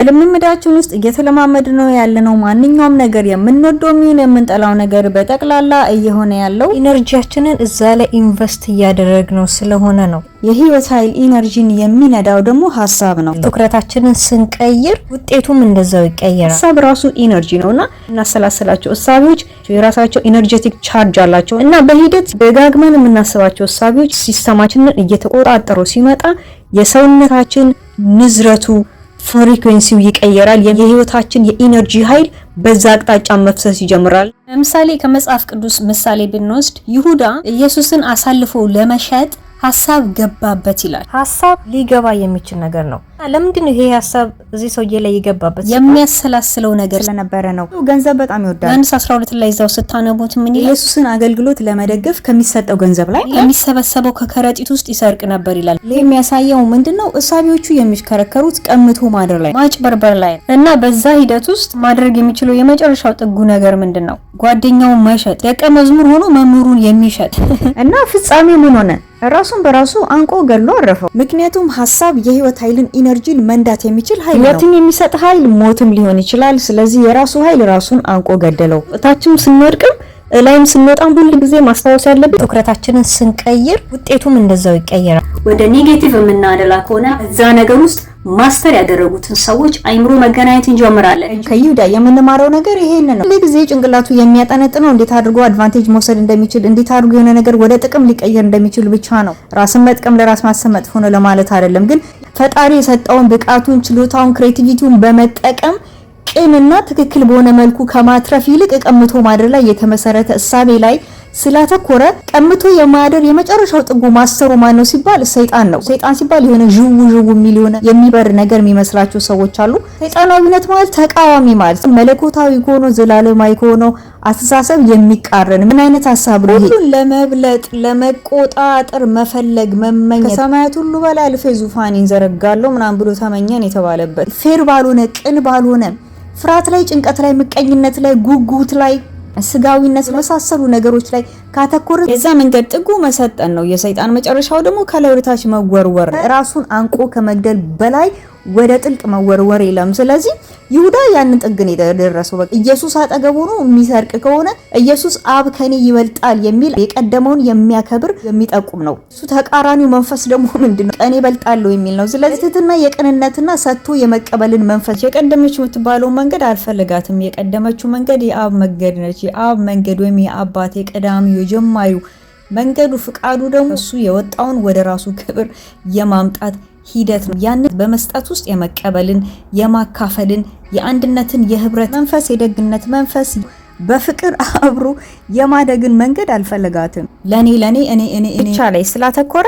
ልምምዳችን ውስጥ እየተለማመድ ነው ያለነው ማንኛውም ነገር የምንወደው ምን የምንጠላው ነገር በጠቅላላ እየሆነ ያለው ኢነርጂያችንን እዛ ላይ ኢንቨስት እያደረግነው ስለሆነ ነው። የህይወት ኃይል ኢነርጂን የሚነዳው ደግሞ ሐሳብ ነው። ትኩረታችንን ስንቀይር ውጤቱም እንደዛው ይቀየራል። ሐሳብ ራሱ ኢነርጂ ነውና እናሰላስላቸው ሐሳቦች የራሳቸው ኢነርጂቲክ ቻርጅ አላቸው እና በሂደት ደጋግመን የምናስባቸው ሐሳቦች ሲስተማችንን እየተቆጣጠሩ ሲመጣ የሰውነታችን ንዝረቱ ፍሪኩዌንሲው ይቀየራል። የህይወታችን የኢነርጂ ኃይል በዛ አቅጣጫ መፍሰስ ይጀምራል። ለምሳሌ ከመጽሐፍ ቅዱስ ምሳሌ ብንወስድ ይሁዳ ኢየሱስን አሳልፎ ለመሸጥ ሐሳብ ገባበት ይላል። ሐሳብ ሊገባ የሚችል ነገር ነው። ለምንድን ነው ይሄ ሐሳብ እዚህ ሰውዬ ላይ የገባበት? የሚያሰላስለው ነገር ስለነበረ ነው። ገንዘብ በጣም ይወዳል። ዮሐንስ 12 ላይ እዛው ስታነቡት ምን ይላል? ኢየሱስን አገልግሎት ለመደገፍ ከሚሰጠው ገንዘብ ላይ የሚሰበሰበው ከከረጢት ውስጥ ይሰርቅ ነበር ይላል። ይሄ የሚያሳየው ምንድነው? እሳቢዎቹ የሚሽከረከሩት ቀምቶ ማደር ላይ ማጭበርበር ላይ እና በዛ ሂደት ውስጥ ማድረግ የሚችለው የመጨረሻው ጥጉ ነገር ምንድነው? ጓደኛውን መሸጥ፣ ደቀ መዝሙር ሆኖ መምህሩን የሚሸጥ እና ፍጻሜ ምን ሆነ? ራሱን በራሱ አንቆ ገሎ አረፈው። ምክንያቱም ሐሳብ የህይወት ኃይልን ኢነርጂን መንዳት የሚችል ኃይል ነው። ህይወትን የሚሰጥ ኃይል ሞትም ሊሆን ይችላል። ስለዚህ የራሱ ኃይል ራሱን አንቆ ገደለው። እታችም ስንወድቅም ላይም ስንወጣም ሁሉ ጊዜ ማስታወስ ያለብን ትኩረታችንን ስንቀይር ውጤቱም እንደዛው ይቀየራል። ወደ ኔጌቲቭ የምናደላ ከሆነ እዛ ነገር ውስጥ ማስተር ያደረጉትን ሰዎች አይምሮ መገናኘት እንጀምራለን። ከይሁዳ የምንማረው ነገር ይሄንን ነው። ለጊዜ ጭንቅላቱ የሚያጠነጥነው እንዴት አድርጎ አድቫንቴጅ መውሰድ እንደሚችል፣ እንዴት አድርጎ የሆነ ነገር ወደ ጥቅም ሊቀየር እንደሚችል ብቻ ነው። ራስን መጥቀም ለራስ ማሰብ መጥፎ ነው ለማለት አይደለም። ግን ፈጣሪ የሰጠውን ብቃቱን፣ ችሎታውን፣ ክሬቲቪቲውን በመጠቀም ቅንና ትክክል በሆነ መልኩ ከማትረፍ ይልቅ ቀምቶ ማደር ላይ የተመሰረተ እሳቤ ላይ ስላተኮረ ቀምቶ የማደር የመጨረሻው ጥጉ ማስተሩ ማን ነው ሲባል ሰይጣን ነው። ሰይጣን ሲባል የሆነ ዥው የሚል የሆነ የሚበር ነገር የሚመስላቸው ሰዎች አሉ። ሰይጣናዊነት ማለት ተቃዋሚ ማለት መለኮታዊ ሆኖ ዘላለማዊ ሆኖ አስተሳሰብ የሚቃረን ምን አይነት ሐሳብ ነው? ሁሉን ለመብለጥ ለመቆጣጠር መፈለግ መመኘት ከሰማያት ሁሉ በላይ አልፌ ዙፋኔን ዘረጋለሁ ምናምን ብሎ ተመኘን የተባለበት ፌር ባልሆነ ቅን ባልሆነ ፍርሃት ላይ ጭንቀት ላይ ምቀኝነት ላይ ጉጉት ላይ ስጋዊነት መሳሰሉ ነገሮች ላይ ካተኮረ የዛ መንገድ ጥጉ መሰጠን ነው። የሰይጣን መጨረሻው ደግሞ ከላይ ወደ ታች መወርወር፣ ራሱን አንቆ ከመግደል በላይ ወደ ጥልቅ መወርወር የለም። ስለዚህ ይሁዳ ያንን ጥግ ነው የደረሰው። በቃ ኢየሱስ አጠገቡ ነው የሚሰርቅ ከሆነ ኢየሱስ አብ ከኔ ይበልጣል የሚል የቀደመውን የሚያከብር የሚጠቁም ነው። እሱ ተቃራኒው መንፈስ ደግሞ ምንድነው? ከኔ ይበልጣል የሚል ነው። ስለዚህ ትህትና የቅንነትና ሰጥቶ የመቀበልን መንፈስ የቀደመችው የምትባለው መንገድ አልፈልጋትም። የቀደመችው መንገድ የአብ መንገድ ነች። የአብ መንገድ ወይም የአባቴ ቀዳሚው የጀማሪው መንገዱ ፍቃዱ ደግሞ እሱ የወጣውን ወደ ራሱ ክብር የማምጣት ሂደት ነው። ያን በመስጠት ውስጥ የመቀበልን የማካፈልን የአንድነትን የህብረት መንፈስ የደግነት መንፈስ በፍቅር አብሮ የማደግን መንገድ አልፈለጋትም። ለኔ እኔ ብቻ ላይ ስላተኮረ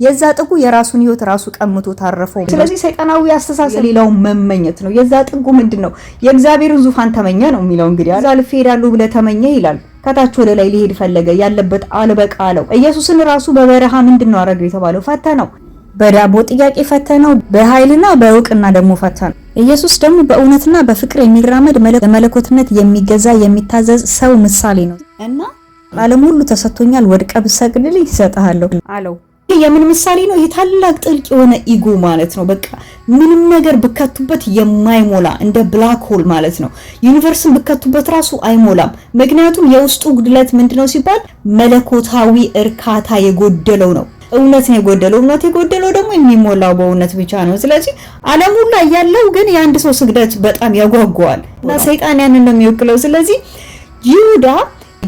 የዛ ጥጉ የራሱን ህይወት ራሱ ቀምቶ ታረፈው። ስለዚህ ሰይጣናዊ አስተሳሰብ ሌላው መመኘት ነው። የዛ ጥጉ ምንድነው? የእግዚአብሔርን ዙፋን ተመኘ ነው የሚለው። እንግዲህ አዛ ልፍ ሄዳሉ ብለ ተመኘ ይላል። ከታች ወደ ላይ ሊሄድ ፈለገ። ያለበት አልበቃ አለው። ኢየሱስን ራሱ በበረሃ ምንድነው አረገው የተባለው? ፈተነው። በዳቦ ጥያቄ ፈተነው፣ በኃይልና በእውቅና ደግሞ ፈተነው። ኢየሱስ ደግሞ በእውነትና በፍቅር የሚራመድ መለኮትነት የሚገዛ የሚታዘዝ ሰው ምሳሌ ነው እና ዓለም ሁሉ ተሰጥቶኛል፣ ወድቀ ብሰግድልኝ ይሰጣለሁ አለው። የምን ምሳሌ ነው? ይሄ ታላቅ ጥልቅ የሆነ ኢጎ ማለት ነው። በቃ ምንም ነገር ብከቱበት የማይሞላ እንደ ብላክ ሆል ማለት ነው። ዩኒቨርስን ብከቱበት ራሱ አይሞላም። ምክንያቱም የውስጡ ጉድለት ምንድነው ሲባል መለኮታዊ እርካታ የጎደለው ነው። እውነት ነው የጎደለው። እውነት የጎደለው ደግሞ የሚሞላው በእውነት ብቻ ነው። ስለዚህ ዓለም ሁሉ ያለው ግን የአንድ ሰው ስግደት በጣም ያጓጓዋል እና ሰይጣን ያንን ነው የሚወክለው። ስለዚህ ይሁዳ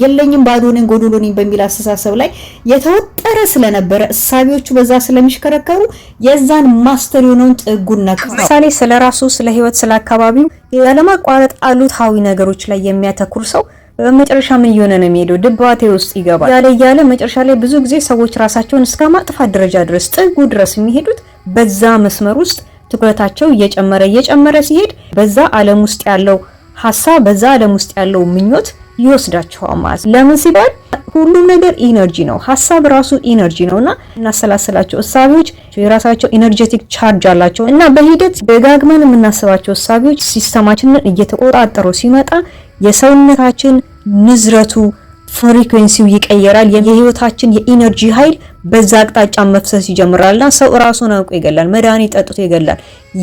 የለኝም ባዶ ነኝ ጎዶሎ ነኝ በሚል አስተሳሰብ ላይ የተወጠረ ስለነበረ እሳቢዎቹ በዛ ስለሚሽከረከሩ የዛን ማስተር የሆነውን ጥጉን ነካ። ምሳሌ ስለራሱ ስለ ህይወት ስለ አካባቢው ያለማቋረጥ አሉታዊ ነገሮች ላይ የሚያተኩር ሰው በመጨረሻ ምን ይሆነ ነው የሚሄደው? ድባቴ ውስጥ ይገባል። ያለ መጨረሻ ላይ ብዙ ጊዜ ሰዎች ራሳቸውን እስከ ማጥፋት ደረጃ ድረስ ጥጉ ድረስ የሚሄዱት በዛ መስመር ውስጥ ትኩረታቸው እየጨመረ ሲሄድ በዛ ዓለም ውስጥ ያለው ሐሳብ በዛ ዓለም ውስጥ ያለው ምኞት ይወስዳቸዋል ማለት። ለምን ሲባል ሁሉም ነገር ኢነርጂ ነው። ሐሳብ ራሱ ኢነርጂ ነውና እናሰላስላቸው እሳቢዎች የራሳቸው ኢነርጂቲክ ቻርጅ አላቸው እና በሂደት ደጋግመን የምናስባቸው እሳቢዎች ሲስተማችንን እየተቆጣጠሩ ሲመጣ የሰውነታችን ንዝረቱ ፍሪኩዌንሲው ይቀየራል። የህይወታችን የኢነርጂ ኃይል በዛ አቅጣጫ መፍሰስ ይጀምራልና ሰው ራሱን አውቆ ይገላል፣ መድኃኒት ጠጥቶ ይገላል፣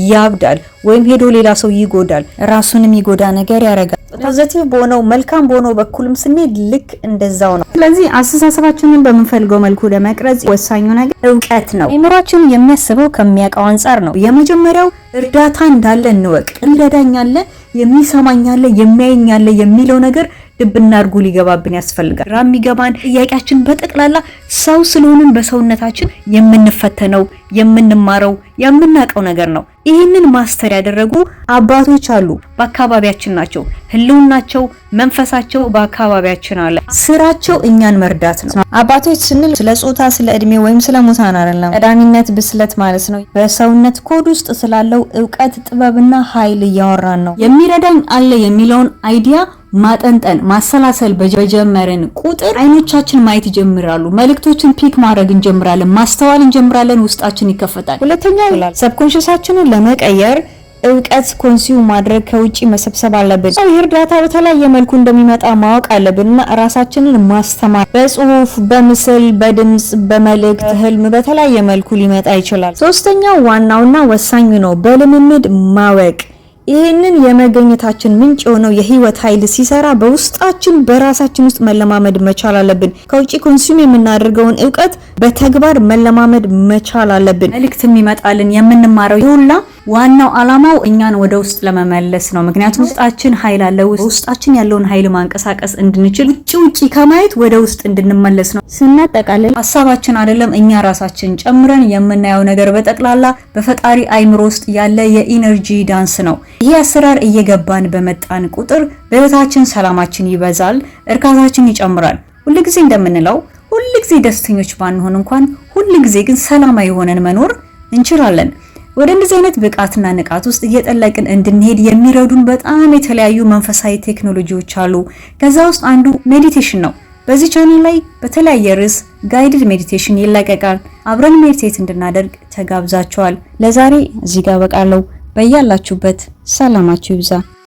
ያብዳል፣ ወይም ሄዶ ሌላ ሰው ይጎዳል፣ ራሱንም ይጎዳ ነገር ያደርጋል። ፖዚቲቭ በሆነው መልካም በሆነው በኩልም ስንሄድ ልክ እንደዛው ነው። ስለዚህ አስተሳሰባችንን በምንፈልገው መልኩ ለመቅረጽ ወሳኙ ነገር እውቀት ነው። አእምሯችን የሚያስበው ከሚያውቀው አንፃር ነው። የመጀመሪያው እርዳታ እንዳለ እንወቅ። እንረዳኛለ፣ የሚሰማኛለ፣ የሚያየኛለ የሚለው ነገር ልብና አድርጎ ሊገባብን ያስፈልጋል። ግራ የሚገባን ጥያቄያችን በጠቅላላ ሰው ስለሆንን በሰውነታችን የምንፈተነው የምንማረው የምናውቀው ነገር ነው። ይህንን ማስተር ያደረጉ አባቶች አሉ፣ በአካባቢያችን ናቸው። ህልውናቸው መንፈሳቸው በአካባቢያችን አለ። ስራቸው እኛን መርዳት ነው። አባቶች ስንል ስለ ጾታ፣ ስለ እድሜ ወይም ስለ ሙታን አይደለም። ቀዳሚነት ብስለት ማለት ነው። በሰውነት ኮድ ውስጥ ስላለው እውቀት ጥበብና ኃይል እያወራን ነው። የሚረዳኝ አለ የሚለውን አይዲያ ማጠንጠን ማሰላሰል በጀመርን ቁጥር አይኖቻችን ማየት ይጀምራሉ። መልእክቶችን ፒክ ማድረግ እንጀምራለን፣ ማስተዋል እንጀምራለን፣ ውስጣችን ይከፈታል። ሁለተኛው ሰብኮንሽሳችንን ለመቀየር እውቀት ኮንሱም ማድረግ ከውጪ መሰብሰብ አለብን። ሰው እርዳታ በተለያየ መልኩ እንደሚመጣ ማወቅ አለብንና ራሳችንን ማስተማር በጽሁፍ፣ በምስል፣ በድምጽ፣ በመልእክት፣ ህልም በተለያየ መልኩ ሊመጣ ይችላል። ሶስተኛው ዋናውና ወሳኙ ነው፣ በልምምድ ማወቅ። ይህንን የመገኘታችን ምንጭ የሆነው የህይወት ኃይል ሲሰራ በውስጣችን በራሳችን ውስጥ መለማመድ መቻል አለብን። ከውጪ ኮንሱም የምናደርገውን እውቀት በተግባር መለማመድ መቻል አለብን። መልእክት የሚመጣልን የምንማረው ይሁላ ዋናው አላማው እኛን ወደ ውስጥ ለመመለስ ነው። ምክንያቱም ውስጣችን ኃይል አለ። ውስጣችን ያለውን ኃይል ማንቀሳቀስ እንድንችል ውጪ ከማየት ወደ ውስጥ እንድንመለስ ነው። ስናጠቃልል ሀሳባችን አይደለም እኛ ራሳችን ጨምረን የምናየው ነገር በጠቅላላ በፈጣሪ አይምሮ ውስጥ ያለ የኢነርጂ ዳንስ ነው። ይሄ አሰራር እየገባን በመጣን ቁጥር በህይወታችን ሰላማችን ይበዛል፣ እርካታችን ይጨምራል። ሁልጊዜ እንደምንለው ሁልጊዜ ደስተኞች ባንሆን እንኳን ሁልጊዜ ግን ሰላማዊ ሆነን መኖር እንችላለን። ወደ እንደዚህ አይነት ብቃትና ንቃት ውስጥ እየጠለቅን እንድንሄድ የሚረዱን በጣም የተለያዩ መንፈሳዊ ቴክኖሎጂዎች አሉ። ከዛ ውስጥ አንዱ ሜዲቴሽን ነው። በዚህ ቻናል ላይ በተለያየ ርዕስ ጋይድድ ሜዲቴሽን ይለቀቃል። አብረን ሜዲቴት እንድናደርግ ተጋብዛችኋል። ለዛሬ እዚህ ጋር በቃለው። በያላችሁበት ሰላማችሁ ይብዛ።